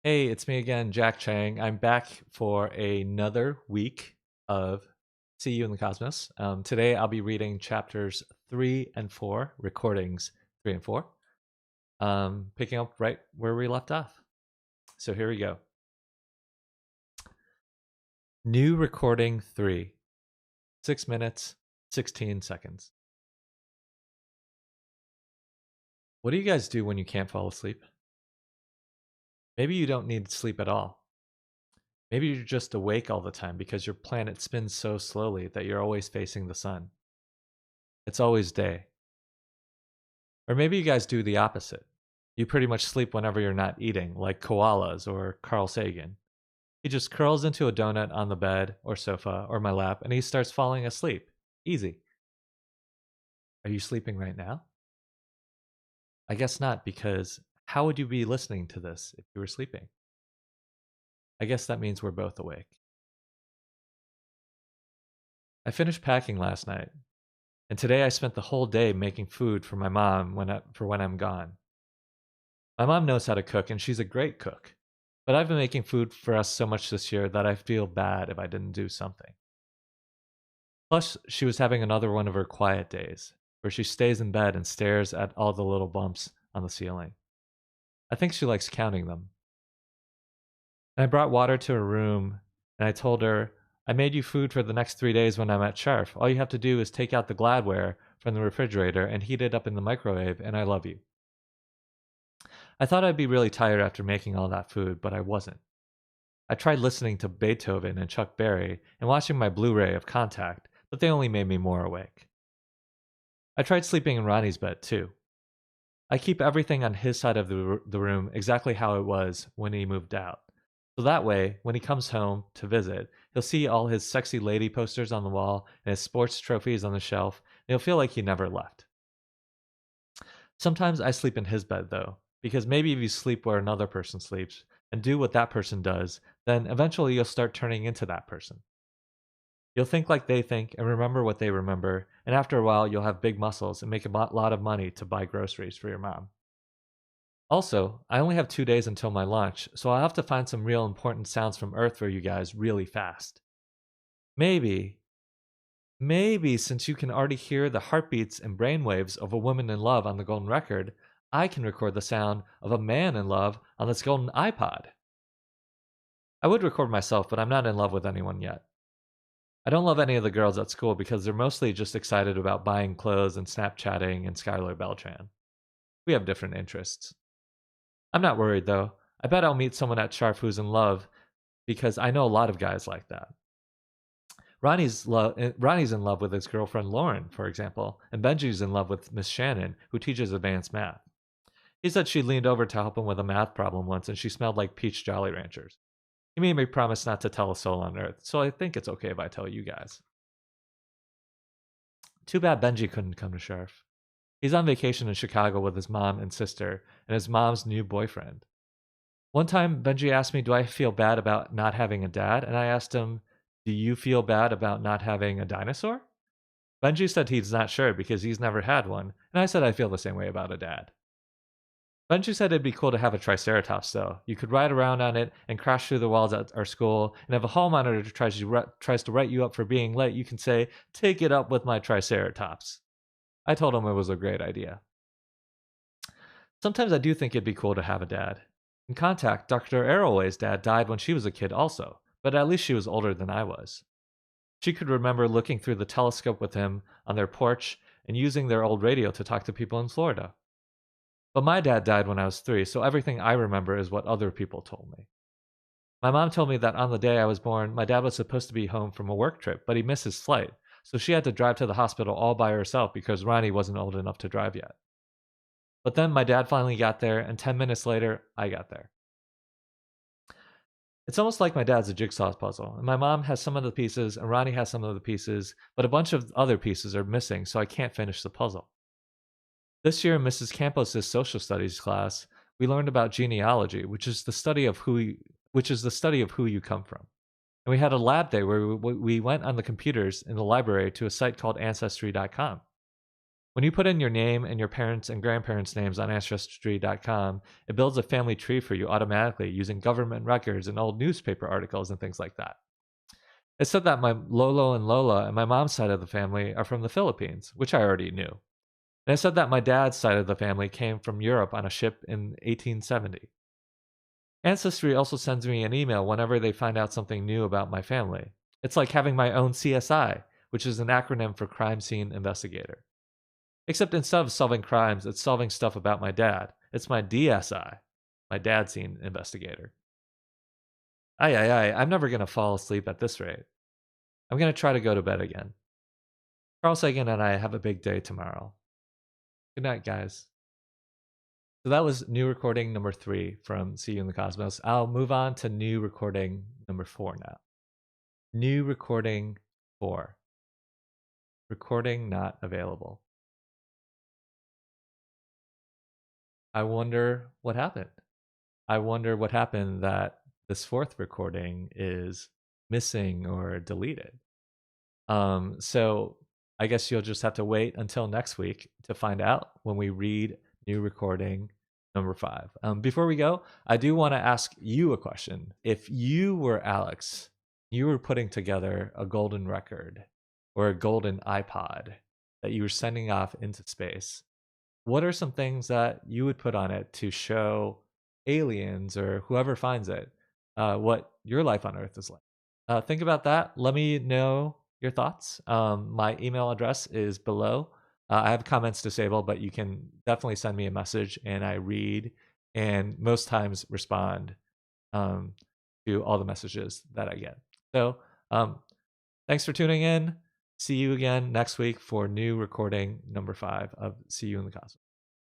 Hey, it's me again, Jack Cheng. I'm back for another week of See You in the Cosmos. Today I'll be reading chapters 3 and 4, recordings 3 and 4, picking up right where we left off. So here we go. New recording 3, 6 minutes, 16 seconds. What do you guys do when you can't fall asleep? Maybe you don't need sleep at all. Maybe you're just awake all the time because your planet spins so slowly that you're always facing the sun. It's always day. Or maybe you guys do the opposite. You pretty much sleep whenever you're not eating, like koalas or Carl Sagan. He just curls into a donut on the bed or sofa or my lap and he starts falling asleep. Easy. Are you sleeping right now? I guess not, because how would you be listening to this if you were sleeping? I guess that means we're both awake. I finished packing last night, and today I spent the whole day making food for my mom for when I'm gone. My mom knows how to cook, and she's a great cook. But I've been making food for us so much this year that I feel bad if I didn't do something. Plus, she was having another one of her quiet days, where she stays in bed and stares at all the little bumps on the ceiling. I think she likes counting them. And I brought water to her room, and I told her, I made you food for the next 3 days when I'm at Sharf. All you have to do is take out the Gladware from the refrigerator and heat it up in the microwave, and I love you. I thought I'd be really tired after making all that food, but I wasn't. I tried listening to Beethoven and Chuck Berry and watching my Blu-ray of Contact, but they only made me more awake. I tried sleeping in Ronnie's bed, too. I keep everything on his side of the room exactly how it was when he moved out. So that way, when he comes home to visit, he'll see all his sexy lady posters on the wall and his sports trophies on the shelf, and he'll feel like he never left. Sometimes I sleep in his bed, though, because maybe if you sleep where another person sleeps and do what that person does, then eventually you'll start turning into that person. You'll think like they think and remember what they remember, and after a while, you'll have big muscles and make a lot of money to buy groceries for your mom. Also, I only have 2 days until my launch, so I'll have to find some real important sounds from Earth for you guys really fast. Maybe, maybe since you can already hear the heartbeats and brainwaves of a woman in love on the golden record, I can record the sound of a man in love on this golden iPod. I would record myself, but I'm not in love with anyone yet. I don't love any of the girls at school because they're mostly just excited about buying clothes and Snapchatting and Skylar Beltran. We have different interests. I'm not worried though. I bet I'll meet someone at Sharp who's in love because I know a lot of guys like that. Ronnie's in love with his girlfriend Lauren, for example, and Benji's in love with Miss Shannon, who teaches advanced math. He said she leaned over to help him with a math problem once and she smelled like peach Jolly Ranchers. He made me promise not to tell a soul on earth, so I think it's okay if I tell you guys. Too bad Benji couldn't come to Sharf. He's on vacation in Chicago with his mom and sister and his mom's new boyfriend. One time, Benji asked me, do I feel bad about not having a dad? And I asked him, do you feel bad about not having a dinosaur? Benji said he's not sure because he's never had one, and I said I feel the same way about a dad. Benji said it'd be cool to have a Triceratops, though. You could ride around on it and crash through the walls at our school, and if a hall monitor tries to write you up for being late, you can say, take it up with my Triceratops. I told him it was a great idea. Sometimes I do think it'd be cool to have a dad. In Contact, Dr. Arroway's dad died when she was a kid also, but at least she was older than I was. She could remember looking through the telescope with him on their porch and using their old radio to talk to people in Florida. But my dad died when I was 3, so everything I remember is what other people told me. My mom told me that on the day I was born, my dad was supposed to be home from a work trip, but he missed his flight, so she had to drive to the hospital all by herself because Ronnie wasn't old enough to drive yet. But then my dad finally got there, and 10 minutes later, I got there. It's almost like my dad's a jigsaw puzzle, and my mom has some of the pieces, and Ronnie has some of the pieces, but a bunch of other pieces are missing, so I can't finish the puzzle. This year in Mrs. Campos' social studies class, we learned about genealogy, which is the study of who you come from. And we had a lab day where we went on the computers in the library to a site called ancestry.com. When you put in your name and your parents' and grandparents' names on Ancestry.com, it builds a family tree for you automatically using government records and old newspaper articles and things like that. It said that my Lolo and Lola and my mom's side of the family are from the Philippines, which I already knew. And it said that my dad's side of the family came from Europe on a ship in 1870. Ancestry also sends me an email whenever they find out something new about my family. It's like having my own CSI, which is an acronym for Crime Scene Investigator. Except instead of solving crimes, it's solving stuff about my dad. It's my DSI, my dad scene investigator. I'm never going to fall asleep at this rate. I'm going to try to go to bed again. Carl Sagan and I have a big day tomorrow. Good night, guys. So that was new recording number 3 from See You in the Cosmos. I'll move on to new recording number 4 now. New recording 4. Recording not available. I wonder what happened. I wonder what happened that this 4th recording is missing or deleted. So I guess you'll just have to wait until next week to find out when we read new recording number 5. Before we go, I do want to ask you a question. If you were Alex, you were putting together a golden record or a golden iPod that you were sending off into space, what are some things that you would put on it to show aliens or whoever finds it what your life on Earth is like? Think about that. Let me know your thoughts. My email address is below. I have comments disabled, but you can definitely send me a message and I read and most times respond to all the messages that I get. So thanks for tuning in. See you again next week for new recording number 5 of See You in the Cosmos.